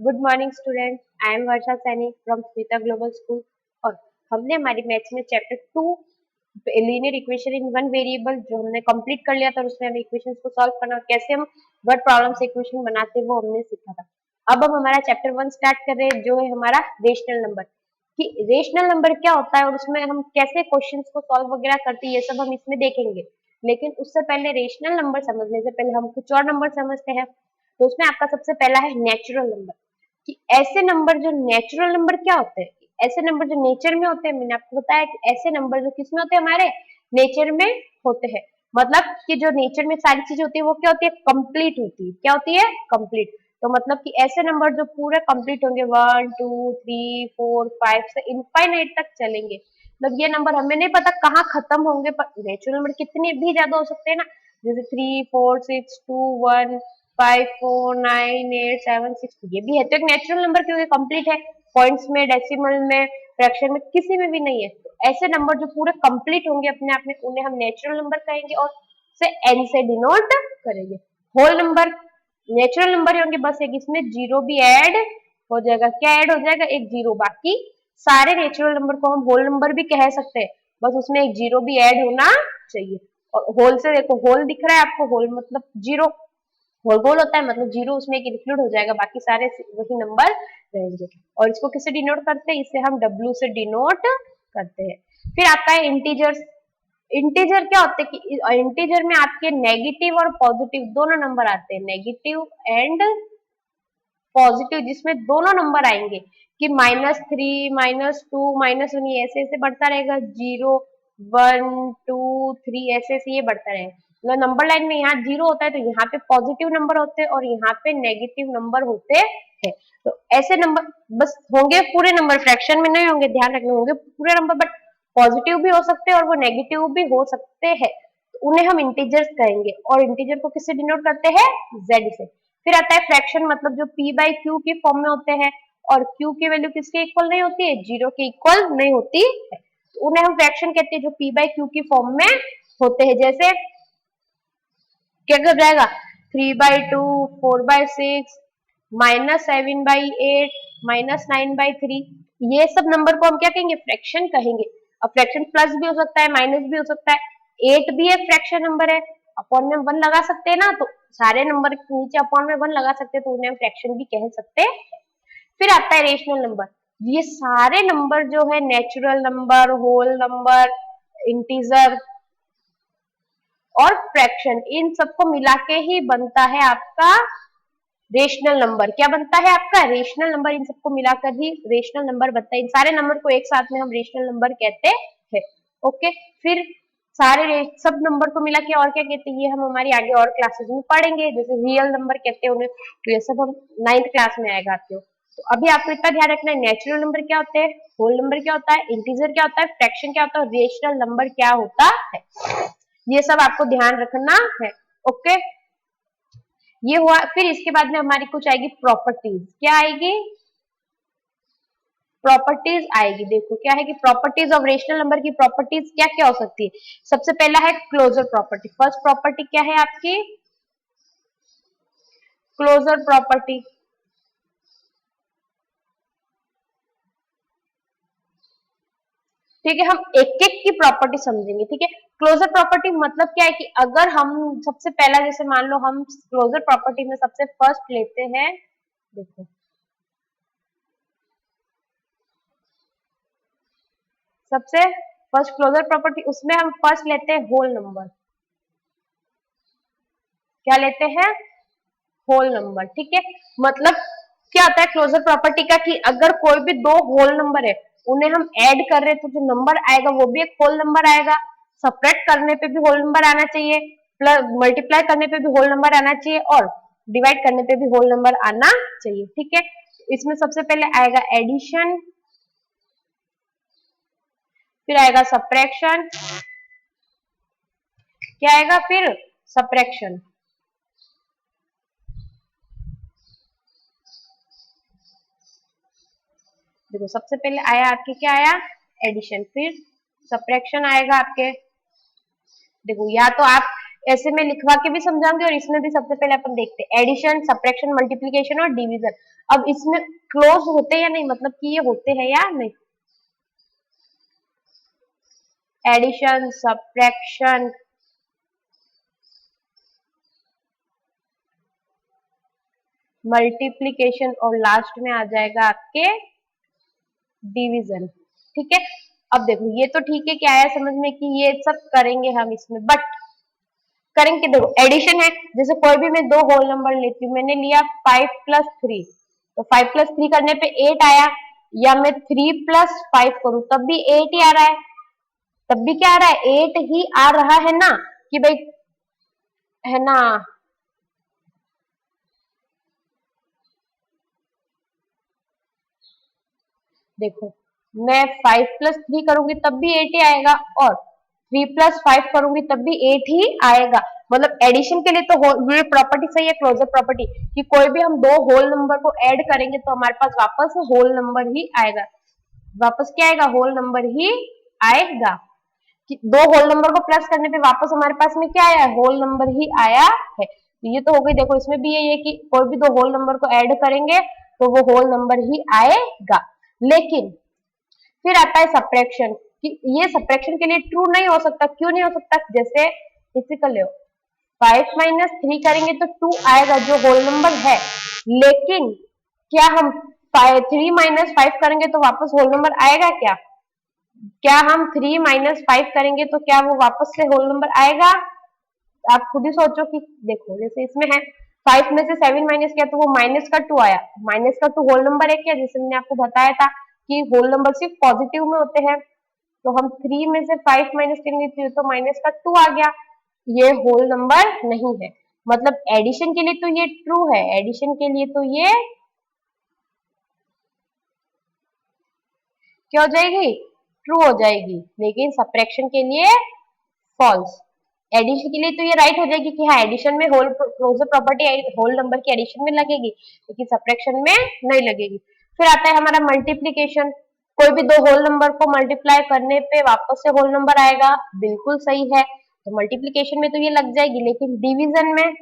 Good morning student. I am Varsha Saini from Smita global school. और हमने हमारी मैथ्स में chapter 2 linear equation in one variable जो हमने कंप्लीट कर लिया था, और उसमें हमें इक्वेशंस को सॉल्व करना और कैसे हम वर्ड प्रॉब्लम से इक्वेशन बनाते हैं वो हमने सीखा था। अब हम हमारा चैप्टर 1 स्टार्ट कर रहे हैं, जो है हमारा रेशनल नंबर। कि रेशनल नंबर क्या होता है और उसमें हम कैसे क्वेश्चंस को सॉल्व वगैरह करते हैं, ये सब हम इसमें देखेंगे। लेकिन उससे पहले रेशनल नंबर समझने से पहले हम कुछ और नंबर समझते हैं। तो उसमें आपका सबसे पहला है नेचुरल नंबर। कि ऐसे नंबर जो नेचुरल नंबर क्या होते हैं, ऐसे नंबर जो नेचर में होते हैं। मैंने आपको बताया कि ऐसे नंबर जो किसमें होते हैं, हमारे नेचर में होते हैं। मतलब कि जो नेचर में सारी चीजें होती है वो क्या होती है, कंप्लीट होती है। क्या होती है, कंप्लीट। तो मतलब कि ऐसे नंबर जो पूरे कंप्लीट होंगे, 1 2 3 4 5 से इनफाइनाइट तक चलेंगे। मतलब ये नंबर हमें नहीं पता कहाँ खत्म होंगे, पर नेचुरल नंबर कितने भी ज्यादा हो सकते हैं ना। जैसे 3 4 6 2 1 5 4 9 8 7 6, ये भी है तो एक नेचुरल नंबर, क्योंकि कंप्लीट है। पॉइंट्स में, डेसिमल में, फ्रैक्शन में, किसी में भी नहीं है। तो ऐसे नंबर जो पूरे कंप्लीट होंगे अपने आप में, उन्हें हम नेचुरल नंबर कहेंगे और से एन से डिनोट करेंगे। होल नंबर नेचुरल नंबर ही होंगे, बस एक इसमें जीरो भी ऐड हो जाएगा। क्या ऐड हो जाएगा, एक जीरो। बाकी सारे नेचुरल नंबर को हम होल नंबर भी कह सकते हैं, बस उसमें एक जीरो भी ऐड होना चाहिए। और होल से देखो, होल दिख रहा है आपको, होल मतलब जीरो। होल गोल होता है मतलब जीरो उसमें एक इंक्लूड हो जाएगा, बाकी सारे वही नंबर रहेंगे। और इसको किससे डिनोट करते हैं, इसे हम डब्ल्यू से डिनोट करते हैं। फिर आता है इंटीजर्स। इंटीजर क्या होते हैं कि इंटीजर में आपके नेगेटिव और पॉजिटिव दोनों नंबर आते हैं। नेगेटिव एंड पॉजिटिव, जिसमें दोनों नंबर आएंगे। कि -3 -2 -1, ये ऐसे ऐसे बढ़ता रहेगा। 0 1 2 3 ऐसे ऐसे ये बढ़ता रहेगा। मतलब नंबर लाइन में यहाँ जीरो होता है तो यहाँ पे पॉजिटिव नंबर होते हैं और यहाँ पे नेगेटिव नंबर होते हैं। तो ऐसे नंबर बस होंगे पूरे नंबर, फ्रैक्शन में नहीं होंगे, ध्यान रखना, होंगे पूरे नंबर, बट पॉजिटिव भी हो सकते हैं और वो नेगेटिव भी हो सकते हैं। तो उन्हें हम इंटीजर्स कहेंगे। और इंटीजर को किससे डिनोट करते हैं, जेड से। फिर आता है फ्रैक्शन, मतलब जो p बाई क्यू के फॉर्म में होते हैं। और q की वैल्यू किसके इक्वल नहीं होती है, जीरो के इक्वल नहीं होती है। तो उन्हें हम फ्रैक्शन कहते हैं जो p बाई क्यू की फॉर्म में होते हैं। जैसे क्या कर जाएगा, 3/2 4/6 -7/8 -9/3, ये सब नंबर को हम क्या कहेंगे, फ्रैक्शन कहेंगे। अब फ्रैक्शन प्लस भी हो सकता है, माइनस भी हो सकता है। 8 भी एक फ्रैक्शन नंबर है, अपॉन में 1 लगा सकते हैं ना, तो सारे नंबर के नीचे अपॉन में 1 लगा सकते हैं, तो उन्हें हम फ्रैक्शन भी कह सकते हैं। फिर आता है रेशनल नंबर। ये सारे नंबर जो है, natural number, whole number, integer और फ्रैक्शन, इन सबको मिला के ही बनता है आपका रेशनल नंबर। क्या बनता है आपका, रेशनल नंबर। इन सबको मिलाकर ही रेशनल नंबर बनता है। इन सारे नंबर को एक साथ में हम रेशनल नंबर कहते हैं। ओके। फिर सब नंबर को मिला के और क्या कहते हैं, ये हम हमारी आगे और क्लासेस में पढ़ेंगे। जैसे रियल नंबर कहते हैं उन्हें, तो ये सब हम 9th क्लास में आएगा आपको। तो अभी आपको इतना ध्यान रखना है, नेचुरल नंबर क्या होते हैं, होल नंबर क्या होता है, इंटीजर क्या होता है, फ्रैक्शन क्या होता है, रेशनल नंबर क्या होता है, ये सब आपको ध्यान रखना है। ओके, ये हुआ। फिर इसके बाद में हमारी कुछ आएगी प्रॉपर्टीज। क्या आएगी, प्रॉपर्टीज आएगी। देखो क्या है कि प्रॉपर्टीज ऑफ रेशनल नंबर की प्रॉपर्टीज क्या क्या हो सकती है। सबसे पहला है क्लोजर प्रॉपर्टी। फर्स्ट प्रॉपर्टी क्या है आपकी, क्लोजर प्रॉपर्टी। ठीक है, हम एक एक की प्रॉपर्टी समझेंगे। ठीक है, क्लोजर प्रॉपर्टी मतलब क्या है कि अगर हम सबसे पहला, जैसे मान लो हम क्लोजर प्रॉपर्टी में सबसे फर्स्ट लेते हैं, देखो सबसे फर्स्ट क्लोजर प्रॉपर्टी, उसमें हम फर्स्ट लेते हैं होल नंबर। क्या लेते हैं, होल नंबर। ठीक है, मतलब क्या आता है क्लोजर प्रॉपर्टी का कि अगर कोई भी दो होल नंबर है, उन्हें हम ऐड कर रहे हैं, तो जो नंबर आएगा वो भी एक होल नंबर आएगा। सपरेट करने पे भी होल नंबर आना चाहिए, प्लस मल्टीप्लाई करने पे भी होल नंबर आना चाहिए, और डिवाइड करने पे भी होल नंबर आना चाहिए। ठीक है, इसमें सबसे पहले आएगा एडिशन, फिर आएगा सब्ट्रैक्शन, क्या आएगा फिर, सब्ट्रैक्शन। देखो सबसे पहले आया आपके, क्या आया, एडिशन, फिर सब्ट्रैक्शन आएगा आपके। देखो या तो आप ऐसे में लिखवा के भी समझाऊंगी और इसमें भी सबसे पहले अपन देखते हैं एडिशन, सब्ट्रैक्शन, मल्टीप्लीकेशन और डिवीजन। अब इसमें क्लोज होते हैं या नहीं, मतलब कि ये होते हैं या नहीं, एडिशन, सब्ट्रैक्शन, मल्टीप्लीकेशन और लास्ट में आ जाएगा आपके डिवीजन। ठीक है, अब देखो ये तो ठीक है, क्या है समझ में कि ये सब करेंगे हम इसमें, बट करेंगे देखो एडिशन है, जैसे कोई भी मैं दो होल नंबर लेती हूँ, मैंने लिया 5+3, तो 5+3 करने पे 8 आया, या मैं 3+5 करूं तब भी 8 ही आ रहा है, तब भी क्या आ रहा है, 8 ही आ रहा है ना, कि भाई है ना। देखो मैं 5+3 करूंगी तब भी 8 ही आएगा, और 3+5 करूंगी तब भी 8 ही आएगा। मतलब एडिशन के लिए तो ये प्रॉपर्टी सही है, क्लोजर प्रॉपर्टी, कि कोई भी हम दो होल नंबर को ऐड करेंगे तो हमारे पास वापस होल नंबर ही आएगा, वापस क्या आएगा, होल नंबर ही आएगा। कि दो होल नंबर को प्लस करने पे वापस हमारे पास में क्या आया है, होल नंबर ही आया है। तो ये तो हो गई, देखो इसमें भी यही है कि कोई भी दो होल नंबर को ऐड करेंगे तो वो होल नंबर ही आएगा। लेकिन फिर आता है सब्ट्रैक्शन, कि ये सब्ट्रैक्शन के लिए ट्रू नहीं हो सकता, क्यों नहीं हो सकता, जैसे इसी कर लो 5-3 करेंगे तो 2 आएगा जो होल नंबर है, लेकिन क्या हम 3-5 करेंगे तो वापस होल नंबर आएगा क्या, क्या हम 3-5 करेंगे तो क्या वो वापस से होल नंबर आएगा, आप खुद ही सोचो। कि देखो जैसे इसमें है 5 में से 7 माइनस किया तो वो -2 आया, -2 होल नंबर है क्या, जैसे मैंने आपको बताया था कि होल नंबर सिर्फ पॉजिटिव में होते हैं, तो हम 3 में से 5 माइनस करेंगे तो -2 आ गया, ये होल नंबर नहीं है। मतलब एडिशन के लिए तो ये ट्रू है, एडिशन के लिए तो ये क्या हो जाएगी, ट्रू हो जाएगी, लेकिन सब्ट्रैक्शन के लिए फॉल्स। एडिशन के लिए तो ये राइट हो जाएगी कि हाँ एडिशन में whole closure property whole number की एडिशन में लगेगी, लेकिन सब्ट्रैक्शन में नहीं लगेगी। फिर आता है हमारा मल्टीप्लीकेशन, कोई भी दो होल नंबर को मल्टीप्लाई करने पे वापस से होल नंबर आएगा, बिल्कुल सही है, तो मल्टीप्लीकेशन में तो ये लग जाएगी। लेकिन डिवीजन में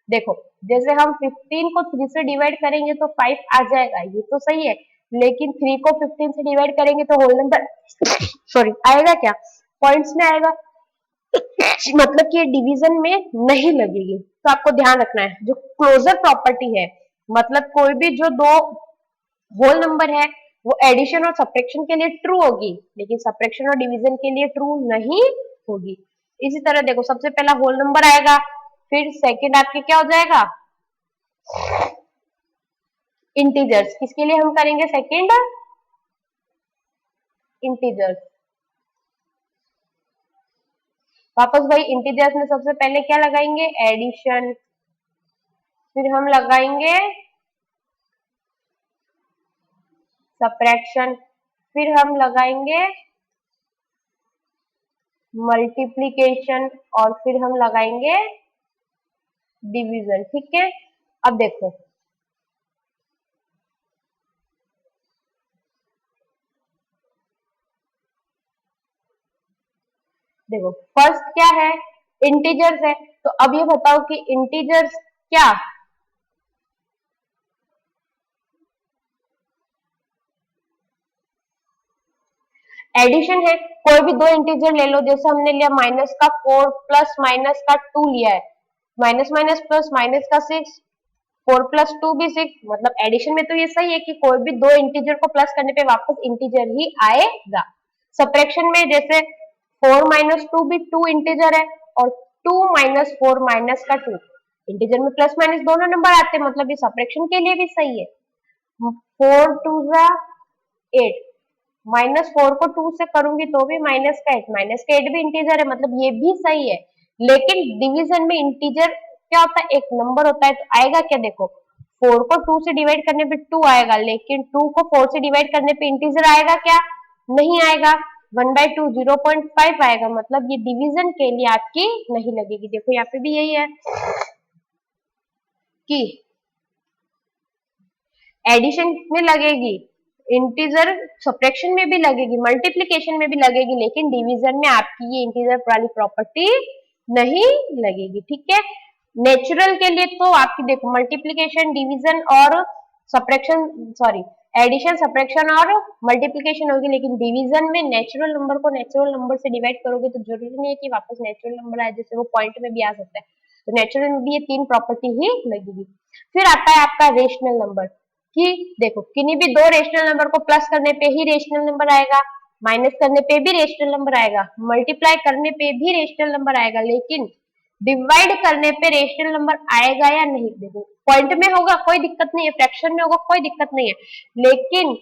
देखो, जैसे हम 15 को 3 से डिवाइड करेंगे तो 5 आ जाएगा, ये तो सही है, लेकिन 3 को 15 से डिवाइड करेंगे तो होल नंबर सॉरी आएगा क्या, पॉइंट्स में आएगा, मतलब कि ये डिवीजन में नहीं लगेगी। तो आपको ध्यान रखना है, जो क्लोजर प्रॉपर्टी है, मतलब कोई भी जो दो होल नंबर है वो एडिशन और सब्ट्रैक्शन के लिए ट्रू होगी, लेकिन सब्ट्रैक्शन और डिवीजन के लिए ट्रू नहीं होगी। इसी तरह देखो, सबसे पहला होल नंबर आएगा, फिर सेकंड आपके क्या हो जाएगा, इंटीजर्स, किसके लिए हम करेंगे सेकंड, इंटीजर्स। वापस भाई इंटीजर्स में सबसे पहले क्या लगाएंगे, एडिशन, फिर हम लगाएंगे सब्ट्रैक्शन, फिर हम लगाएंगे मल्टीप्लीकेशन, और फिर हम लगाएंगे डिवीजन। ठीक है, अब देखो देखो फर्स्ट क्या है, इंटीजर्स है, तो अब ये बताओ कि इंटीजर्स क्या, एडिशन है, कोई भी दो इंटीजर ले लो, जैसे हमने लिया -4 प्लस -2 लिया है, माइनस माइनस प्लस माइनस का 6, 4+2 भी 6, मतलब एडिशन में तो ये सही है कि कोई भी दो इंटीजर को प्लस करने पे वापस इंटीजर ही आएगा। सब्ट्रैक्शन में जैसे 4-2 भी 2 इंटीजर है, और 2-4 माइनस का 2, इंटीजर में प्लस माइनस दोनों नंबर आते हैं, मतलब ये सब्ट्रैक्शन के लिए भी सही है। 4×2 = 8, -4 को 2 से करूंगी तो भी -8, -8 भी इंटीजर है, मतलब ये भी सही है। लेकिन डिवीजन में इंटीजर क्या होता है, एक नंबर होता है, तो आएगा क्या, देखो 4 को 2 से डिवाइड करने पे 2 आएगा, लेकिन 2 को 4 से डिवाइड करने पे इंटीजर आएगा क्या, नहीं आएगा, 1/2 0.5 आएगा, मतलब ये डिवीजन के लिए आपकी नहीं लगेगी। देखो यहाँ पे भी यही है कि एडिशन में लगेगी, इंटीजर सब्ट्रैक्शन में भी लगेगी, मल्टीप्लिकेशन में भी लगेगी, लेकिन डिवीजन में आपकी ये इंटीजर वाली प्रॉपर्टी नहीं लगेगी, ठीक है। नेचुरल के लिए तो आपकी देखो मल्टीप्लीकेशन, डिवीजन और सब्ट्रैक्शन, सॉरी एडिशन, सब्ट्रैक्शन और मल्टीप्लीकेशन होगी, लेकिन डिवीजन में नेचुरल नंबर को नेचुरल नंबर से डिवाइड करोगे तो जरूरी नहीं है कि वापस नेचुरल नंबर आए, जैसे वो पॉइंट में भी आ सकता है, तो नेचुरल में भी ये तीन प्रॉपर्टी ही लगेगी। फिर आता है आपका रेशनल नंबर, कि देखो किन्हीं भी दो रेशनल नंबर को प्लस करने पे ही रेशनल नंबर आएगा, माइनस करने पे भी रेशनल नंबर आएगा, मल्टीप्लाई करने पे भी रेशनल नंबर आएगा, लेकिन डिवाइड करने पे रेशनल नंबर आएगा या नहीं, देखो पॉइंट में होगा कोई दिक्कत नहीं है, फ्रैक्शन में होगा कोई दिक्कत नहीं है, लेकिन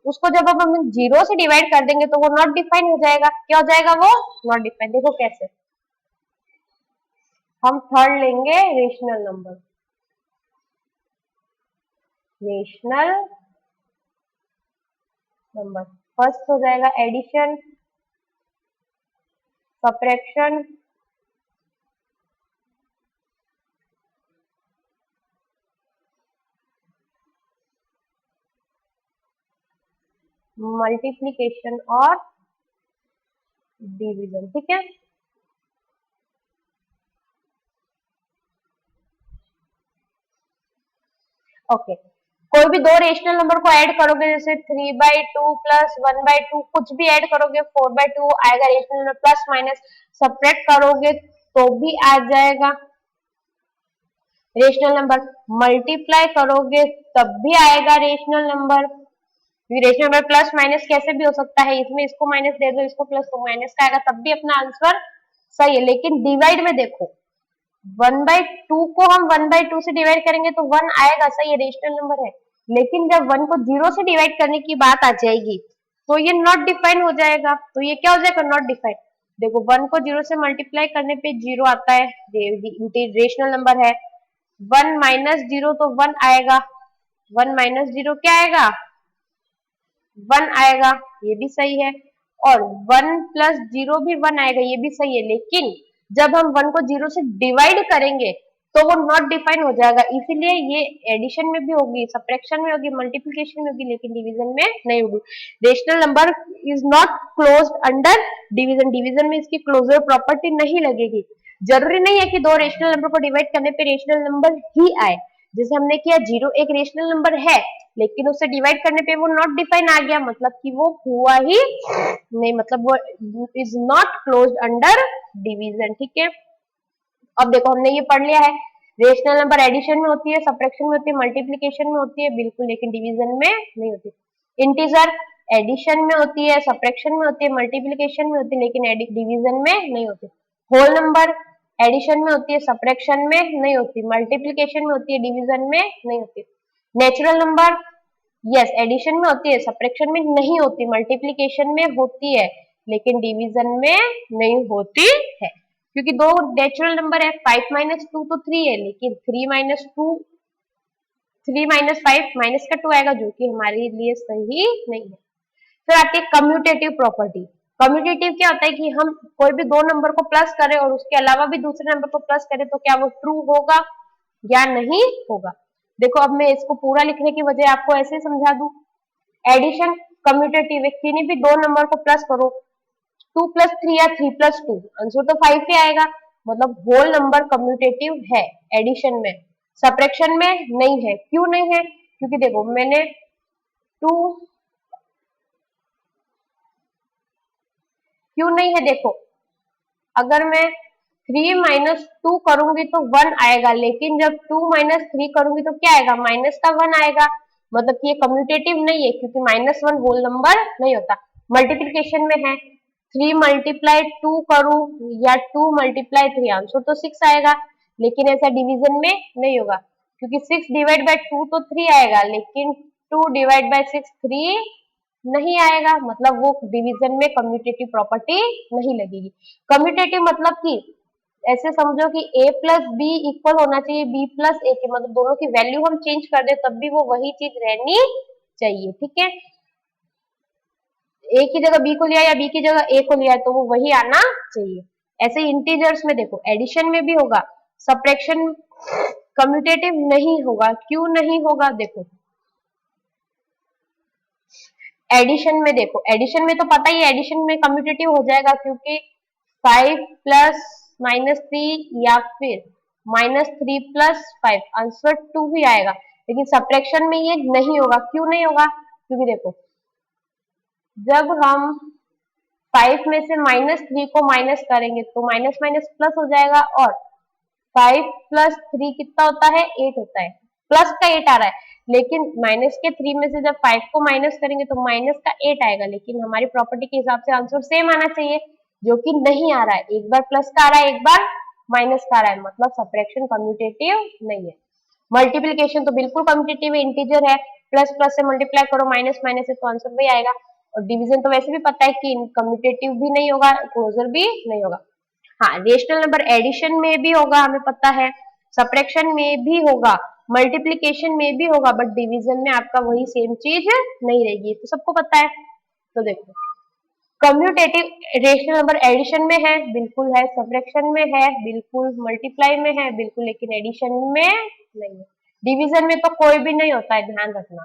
उसको जब अब हम जीरो से डिवाइड कर देंगे तो वो नॉट डिफाइन हो जाएगा। क्या हो जाएगा वो? Not define. देखो कैसे, हम थर्ड लेंगे rational number, rational number first हो जाएगा एडिशन, सब्ट्रैक्शन, मल्टीप्लीकेशन और डिवीजन, ठीक है। ओके, कोई भी दो रेशनल नंबर को ऐड करोगे, जैसे 3/2 प्लस 1/2, कुछ भी ऐड करोगे 4/2 आएगा rational number, plus minus subtract करोगे तो भी आ जाएगा रेशनल नंबर, मल्टीप्लाई करोगे तब भी आएगा rational number. Rational number plus minus कैसे भी हो सकता है, इसमें इसको माइनस दे दो, इसको प्लस, तो माइनस का आएगा, तब भी अपना आंसर सही है। लेकिन डिवाइड में देखो 1/2 को हम 1/2 से डिवाइड करेंगे तो 1 आएगा, सही है, रेशनल नंबर है, लेकिन जब 1 को 0 से डिवाइड करने की बात आ जाएगी तो ये नॉट डिफाइन हो जाएगा, तो ये क्या हो जाएगा? Not define. देखो 1 को 0 से मल्टीप्लाई करने पे 0 आता है, रेशनल नंबर है, 1 माइनस 0 तो 1 आएगा, 1 माइनस 0 क्या आएगा? 1 आएगा, ये भी सही है, और 1 प्लस 0 भी 1 आएगा, ये भी सही है, लेकिन जब हम 1 को 0 से डिवाइड करेंगे तो वो नॉट डिफाइन हो जाएगा, इसीलिए ये एडिशन में भी होगी, सब्ट्रैक्शन में होगी, मल्टीप्लिकेशन में होगी, लेकिन डिवीजन में नहीं होगी। Rational number is not closed under division, division में इसकी क्लोजर प्रॉपर्टी नहीं लगेगी। जरूरी नहीं है कि दो रेशनल नंबर को डिवाइड करने पे रेशनल नंबर ही आए, जैसे हमने किया 0 एक रेशनल नंबर है, लेकिन उसे डिवाइड करने पे वो नॉट डिफाइन आ गया, मतलब कि वो हुआ ही नहीं, मतलब वो is not closed under division, ठीक है। अब देखो हमने ये पढ़ लिया है, रेशनल नंबर एडिशन में होती है, सब्ट्रैक्शन में होती है, मल्टीप्लिकेशन में होती है, बिल्कुल, लेकिन डिवीजन में नहीं होती। इंटीजर एडिशन में होती है, सब्ट्रैक्शन में होती है, मल्टीप्लिकेशन में होती है, लेकिन डिवीजन में नहीं होती। होल नंबर एडिशन में होती है, सब्ट्रैक्शन में नहीं होती, मल्टीप्लिकेशन में होती है, डिवीजन में नहीं होती। नेचुरल नंबर यस एडिशन में होती है, सब्ट्रैक्शन में नहीं होती, मल्टीप्लिकेशन में होती है, लेकिन डिवीजन में नहीं होती है, क्योंकि दो नेचुरल नंबर है, 5 माइनस 2 तो 3 है, लेकिन 3 माइनस 5 माइनस का 2 आएगा, जो कि हमारे लिए सही नहीं है। फिर आती है कम्यूटेटिव प्रॉपर्टी। कम्यूटेटिव क्या होता है कि हम कोई भी दो नंबर को प्लस करें और उसके अलावा भी दूसरे नंबर को प्लस करें तो क्या वो ट्रू होगा या नहीं होगा। देखो अब मैं इसको पूरा लिखने की बजाय आपको ऐसे समझा दूं, एडिशन कम्यूटेटिव है, किन्हीं भी दो नंबर को प्लस करो, 2+3 या 3+2, आंसर तो 5 ही आएगा, मतलब होल नंबर कम्यूटेटिव है एडिशन में। सब्ट्रैक्शन में नहीं है, क्यों नहीं है? क्योंकि देखो मैंने 2 क्यों नहीं है, देखो अगर मैं 3 माइनस 2 करूंगी तो 1 आएगा, लेकिन जब 2 माइनस 3 करूंगी तो क्या आएगा? माइनस का 1 आएगा, मतलब कि ये कम्यूटेटिव नहीं है, क्योंकि -1 होल नंबर नहीं होता। मल्टीप्लीकेशन में है, 3 मल्टीप्लाई 2 करूं या 2 मल्टीप्लाई 3, आंसर तो 6 आएगा, लेकिन ऐसा डिवीजन में नहीं होगा, क्योंकि 6 डिवाइड बाय 2 तो 3 आएगा, लेकिन 2 डिवाइड बाय 6 3 नहीं आएगा, मतलब वो डिवीजन में कम्यूटेटिव प्रॉपर्टी नहीं लगेगी। कम्यूटेटिव मतलब कि ऐसे समझो कि a प्लस बी इक्वल होना चाहिए b प्लस ए के, मतलब दोनों की वैल्यू हम चेंज कर दे तब भी वो वही चीज रहनी चाहिए, ठीक है। a की जगह b को लिया या b की जगह a को लिया तो वो वही आना चाहिए। ऐसे इंटीजर्स में देखो एडिशन में भी होगा, सब्ट्रैक्शन कम्यूटेटिव नहीं होगा, क्यों नहीं होगा? देखो एडिशन में देखो, एडिशन में तो पता ही है एडिशन में कम्यूटेटिव हो जाएगा, क्योंकि 5 प्लस -3 या फिर -3 + 5, आंसर 2 ही आएगा। लेकिन सब्ट्रैक्शन में ये नहीं होगा। क्यों नहीं होगा? क्योंकि देखो, जब हम 5 में से -3 को माइनस करेंगे तो माइनस माइनस प्लस हो जाएगा, और 5 + 3 कितना होता है? 8 होता है। प्लस का 8 आ रहा है, लेकिन माइनस के 3 में से जब 5 को माइनस करेंगे तो माइनस का 8 आएगा। लेकिन हमारी प्रॉपर्टी के हिसाब से आंसर सेम आना चाहिए, जो कि नहीं आ रहा है। एक बार प्लस का आ रहा है, एक बार माइनस का आ रहा है, मतलब सब्ट्रैक्शन कम्यूटेटिव नहीं है। मल्टीप्लीकेशन तो बिल्कुल कम्यूटेटिव है, इंटीजर है, प्लस प्लस से मल्टीप्लाई करो, माइनस माइनस से, तो आंसर वही आएगा। और डिवीजन तो वैसे भी पता है कि कम्यूटेटिव भी नहीं होगा, क्लोजर भी नहीं होगा। हाँ, रेशनल नंबर एडिशन में भी होगा, हमें पता है, सब्ट्रैक्शन में भी होगा, मल्टीप्लीकेशन में भी होगा, बट डिवीजन में आपका वही सेम चीज नहीं रहेगी, तो सबको पता है। तो देखो, कम्यूटेटिव रेशनल नंबर एडिशन में है, बिल्कुल है, सब्ट्रैक्शन में है बिल्कुल, मल्टीप्लाई में है बिल्कुल, लेकिन एडिशन में नहीं है। डिवीजन में तो कोई भी नहीं होता है, ध्यान रखना।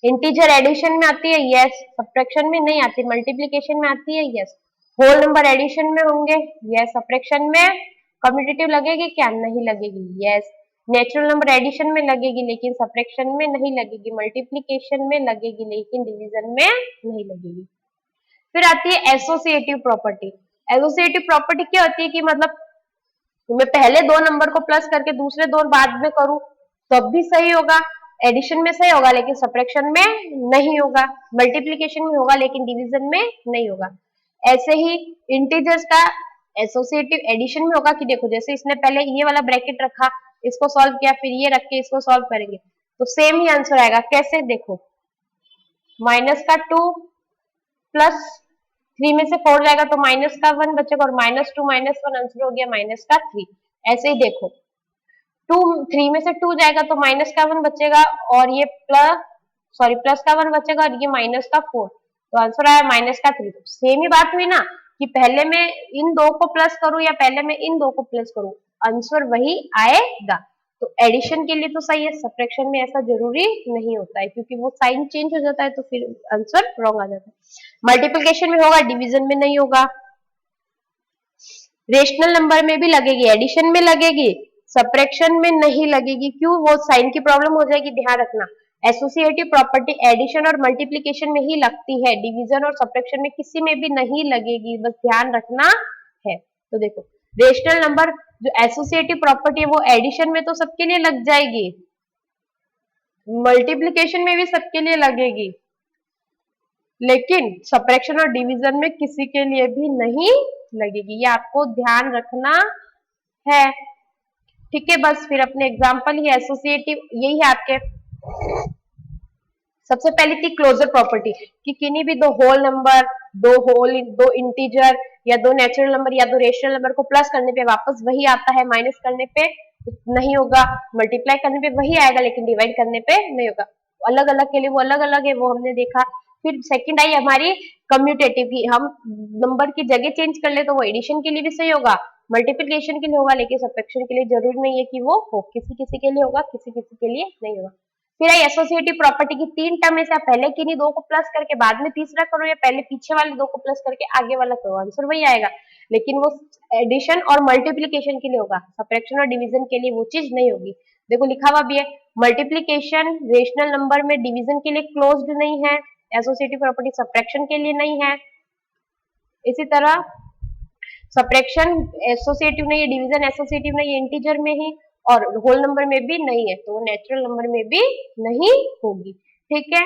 इंटीजर एडिशन में आती है, यस। सब्ट्रैक्शन में नहीं आती, मल्टीप्लीकेशन में आती है, यस। होल नंबर एडिशन में होंगे, यस। सब्ट्रैक्शन में कम्यूटेटिव लगेगी क्या? नहीं लगेगी, यस। नेचुरल नंबर एडिशन में लगेगी, लेकिन सब्ट्रैक्शन में नहीं लगेगी, मल्टीप्लीकेशन में लगेगी, लेकिन डिवीजन में नहीं लगेगी। फिर आती है एसोसिएटिव प्रॉपर्टी। एसोसिएटिव प्रॉपर्टी क्या होती है कि मतलब मैं पहले दो नंबर को प्लस करके दूसरे दो बाद में करूं तब भी सही होगा, एडिशन में सही होगा, लेकिन सब्ट्रैक्शन में नहीं होगा, मल्टीप्लीकेशन में होगा, लेकिन डिवीजन में नहीं होगा। ऐसे ही इंटीजर्स का एसोसिएटिव एडिशन में होगा कि देखो, जैसे इसने पहले ये वाला ब्रैकेट रखा, इसको सॉल्व किया, फिर ये रख के इसको सॉल्व करेंगे तो सेम ही आंसर आएगा। कैसे? देखो, माइनस का 2 प्लस 3 में से 4 जाएगा तो माइनस का 1 बचेगा, और -2 -1 आंसर हो गया माइनस का 3। ऐसे ही देखो, 3 में से 2 जाएगा तो माइनस का 1 बचेगा, और ये प्लस का 1 बचेगा, और ये माइनस का 4, तो आंसर आया माइनस का 3। सेम ही बात हुई ना, कि पहले मैं इन दो को प्लस करूं या पहले मैं इन दो को प्लस करूं, आंसर वही आएगा। तो एडिशन के लिए तो सही है, सब्ट्रैक्शन में ऐसा जरूरी नहीं होता है, क्योंकि वो साइन चेंज हो जाता है तो फिर आंसर रॉन्ग आ जाता है। मल्टीप्लिकेशन में होगा, डिवीजन में नहीं होगा। रेशनल नंबर में भी लगेगी, एडिशन में लगेगी, सब्ट्रैक्शन में नहीं लगेगी। क्यों? वो साइन की प्रॉब्लम हो जाएगी, ध्यान रखना। एसोसिएटिव प्रॉपर्टी एडिशन और मल्टीप्लिकेशन में ही लगती है, डिवीजन और सब्ट्रैक्शन में किसी में भी नहीं लगेगी, बस ध्यान रखना है। तो देखो, रेशनल नंबर जो एसोसिएटिव प्रॉपर्टी है वो एडिशन में तो सबके लिए लग जाएगी, मल्टीप्लिकेशन में भी सबके लिए लगेगी, लेकिन सब्ट्रैक्शन और डिवीजन में किसी के लिए भी नहीं लगेगी। ये आपको ध्यान रखना है, ठीक है। बस फिर अपने एग्जांपल ही एसोसिएटिव यही है आपके। सबसे पहली थी क्लोजर प्रॉपर्टी, कि किन्हीं भी दो होल नंबर, दो इंटीजर या दो नेचुरल नंबर या दो रेशनल नंबर को प्लस करने पे वापस वही आता है, माइनस करने पे नहीं होगा, मल्टीप्लाई करने पे वही आएगा, लेकिन डिवाइड करने पे नहीं होगा। अलग अलग के लिए वो अलग अलग है, वो हमने देखा। फिर सेकंड आई हमारी कम्यूटेटिव की, हम नंबर की जगह चेंज कर ले तो वो एडिशन के लिए भी सही होगा, मल्टीप्लिकेशन के लिए होगा, लेकिन सब्ट्रैक्शन के लिए जरूरी नहीं है कि वो हो, किसी किसी के लिए होगा, किसी किसी के लिए नहीं होगा। फिर आई एसोसिएटिव प्रॉपर्टी की 3 टर्म में से आप पहले किन्हीं दो को प्लस करके बाद में तीसरा करो, या पहले पीछे वाले दो को प्लस करके आगे वाला करो, आंसर वही आएगा, लेकिन वो एडिशन और मल्टीप्लिकेशन के लिए होगा, सब्ट्रैक्शन और डिवीजन के लिए वो चीज नहीं होगी। देखो लिखा हुआ भी है, मल्टीप्लिकेशन रेशनल नंबर में डिवीजन के लिए क्लोज्ड नहीं है, एसोसिएटिव प्रॉपर्टी सब्ट्रैक्शन के लिए नहीं है। इसी तरह सब्ट्रैक्शन एसोसिएटिव नहीं है, डिवीजन एसोसिएटिव नहीं है, इंटीजर में ही, और होल नंबर में भी नहीं है, तो वो नेचुरल नंबर में भी नहीं होगी। ठीक है,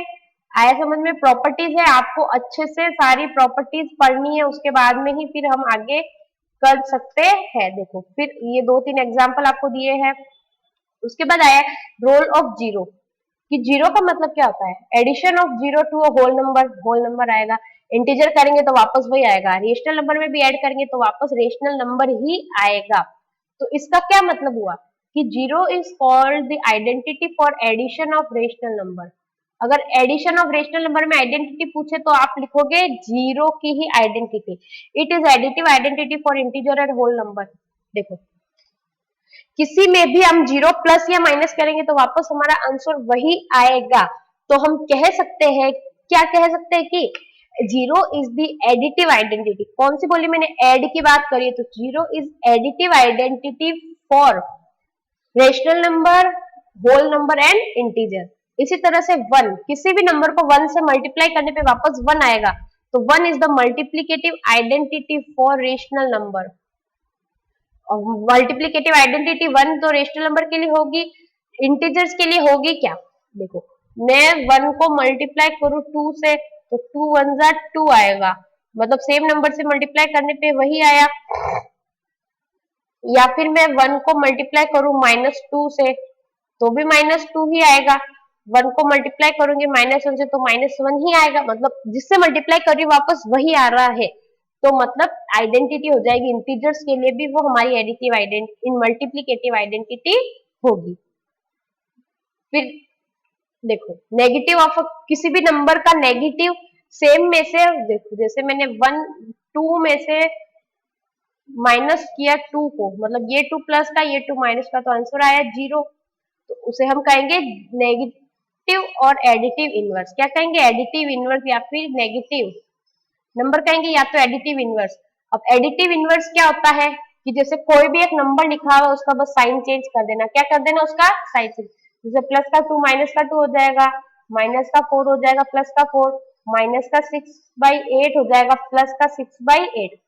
आया समझ में? प्रॉपर्टीज है, आपको अच्छे से सारी प्रॉपर्टीज पढ़नी है, उसके बाद में ही फिर हम आगे कर सकते हैं। देखो, फिर ये 2-3 एग्जाम्पल आपको दिए हैं। उसके बाद आया रोल ऑफ जीरो, कि जीरो का मतलब क्या होता है? Addition of zero to a whole number आएगा। इंटीजर करेंगे तो वापस वही आएगा, रेशनल नंबर में भी ऐड करेंगे तो वापस रेशनल नंबर ही आएगा। तो इसका क्या मतलब हुआ कि zero is called the identity for addition of rational number. अगर एडिशन ऑफ रेशनल नंबर में आइडेंटिटी पूछे तो आप लिखोगे जीरो की ही identity. It is additive identity for integer and whole number. देखो, किसी में भी हम जीरो प्लस या माइनस करेंगे तो वापस हमारा आंसर वही आएगा। तो हम कह सकते हैं, क्या कह सकते हैं कि zero is the additive identity. कौन सी बोली मैंने? ऐड की बात करी है, तो zero is additive identity for rational number, whole number and integer. इसी तरह से वन, किसी भी नंबर को वन से मल्टीप्लाई करने पे वापस वन आएगा, तो one is the multiplicative identity for rational number. Multiplicative identity one तो रेशनल नंबर के लिए होगी, इंटीजर्स के लिए होगी क्या? देखो, मैं वन को मल्टीप्लाई करूं टू से, तो टू वन जा टू आएगा, मतलब सेम नंबर से मल्टीप्लाई करने पे वही आया। या फिर मैं वन को मल्टीप्लाई करूं माइनस टू से, तो भी माइनस टू ही आएगा। वन को मल्टीप्लाई करूंगी माइनस वन से, तो माइनस वन ही आएगा, मतलब जिससे मल्टीप्लाई कर रही हूँ वापस वही आ रहा है। तो मतलब आइडेंटिटी हो जाएगी इंटीजर्स के लिए भी वो हमारी एडिटिव आइडेंटिटी, इन मल्टीप्लीकेटिव आइडेंटिटी होगी। फिर देखो, नेगेटिव ऑफ किसी भी नंबर का नेगेटिव सेम में से, देखो जैसे मैंने वन टू में से माइनस किया टू को, मतलब ये टू प्लस का ये टू माइनस का, तो आंसर आया जीरो। तो उसे हम कहेंगे नेगेटिव और एडिटिव इनवर्स। क्या कहेंगे? एडिटिव इनवर्स या फिर नेगेटिव नंबर कहेंगे, या तो एडिटिव इनवर्स। अब एडिटिव इनवर्स क्या होता है कि जैसे कोई भी एक नंबर लिखा हुआ उसका बस साइन चेंज कर देना। क्या कर देना? उसका साइन चेंज। जैसे प्लस का टू माइनस का टू हो जाएगा, माइनस का फोर हो जाएगा प्लस का फोर, माइनस का सिक्स बाई एट हो जाएगा प्लस का सिक्स बाई एट।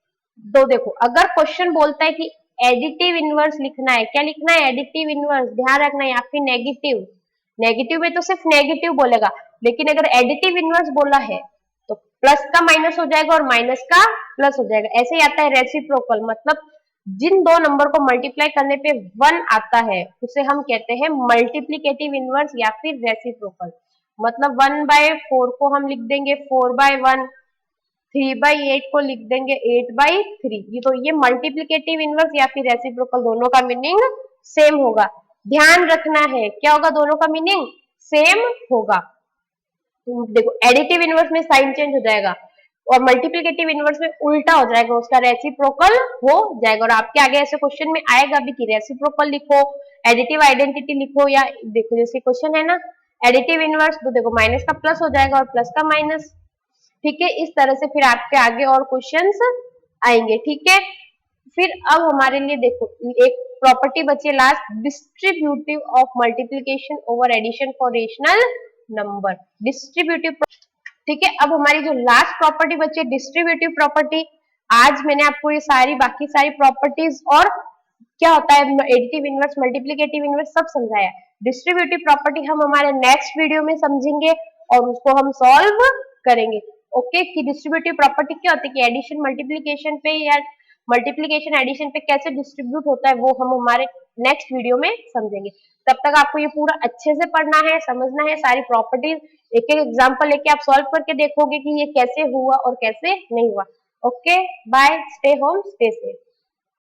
तो देखो, अगर क्वेश्चन बोलता है कि एडिटिव इनवर्स लिखना है, क्या लिखना है? एडिटिव इनवर्स, ध्यान रखना है। या फिर नेगेटिव, नेगेटिव में तो सिर्फ नेगेटिव बोलेगा, लेकिन अगर एडिटिव इनवर्स बोला है तो प्लस का माइनस हो जाएगा और माइनस का प्लस हो जाएगा। ऐसे ही आता है रेसिप्रोकल, मतलब जिन दो नंबर को मल्टीप्लाई करने पे वन आता है उसे हम कहते हैं मल्टीप्लीकेटिव इनवर्स या फिर रेसिप्रोकल। मतलब वन बाय फोर को हम लिख देंगे four by one, three by eight को लिख देंगे एट बाई थ्री। तो ये मल्टीप्लीकेटिव इनवर्स या फिर रेसिप्रोकल, दोनों का मीनिंग सेम होगा। ध्यान रखना है, क्या होगा? दोनों का मीनिंग सेम होगा। देखो, एडिटिव इनवर्स में साइन चेंज हो जाएगा और मल्टीप्लीकेटिव इनवर्स में उल्टा हो जाएगा, उसका रेसिप्रोकल हो जाएगा। और आपके आगे ऐसे क्वेश्चन में आएगा भी कि रेसिप्रोकल लिखो, एडिटिव आइडेंटिटी लिखो, या देखो जैसे क्वेश्चन है ना एडिटिव इनवर्स, तो देखो माइनस का प्लस हो जाएगा और प्लस का माइनस। ठीक है, इस तरह से फिर आपके आगे और क्वेश्चंस आएंगे। ठीक है, फिर अब हमारे लिए देखो एक प्रॉपर्टी बची है last, distributive of multiplication over addition for rational number, distributive. ठीक है, अब हमारी जो लास्ट प्रॉपर्टी बची है डिस्ट्रीब्यूटिव प्रॉपर्टी। आज मैंने आपको ये सारी बाकी सारी प्रॉपर्टीज और क्या होता है एडिटिव इनवर्स, मल्टीप्लीकेटिव इनवर्स सब समझाया। डिस्ट्रीब्यूटिव प्रॉपर्टी हम हमारे नेक्स्ट वीडियो में समझेंगे और उसको हम सॉल्व करेंगे। ओके, कि डिस्ट्रीब्यूटिव प्रॉपर्टी क्या होती है कि एडिशन मल्टीप्लीकेशन पे या मल्टीप्लीकेशन एडिशन पे कैसे डिस्ट्रीब्यूट होता है वो हम हमारे नेक्स्ट वीडियो में समझेंगे। तब तक आपको ये पूरा अच्छे से पढ़ना है, समझना है, सारी प्रॉपर्टीज एक एक एग्जांपल लेके आप सॉल्व करके देखोगे कि ये कैसे हुआ और कैसे नहीं हुआ। Okay, bye, stay home, stay safe.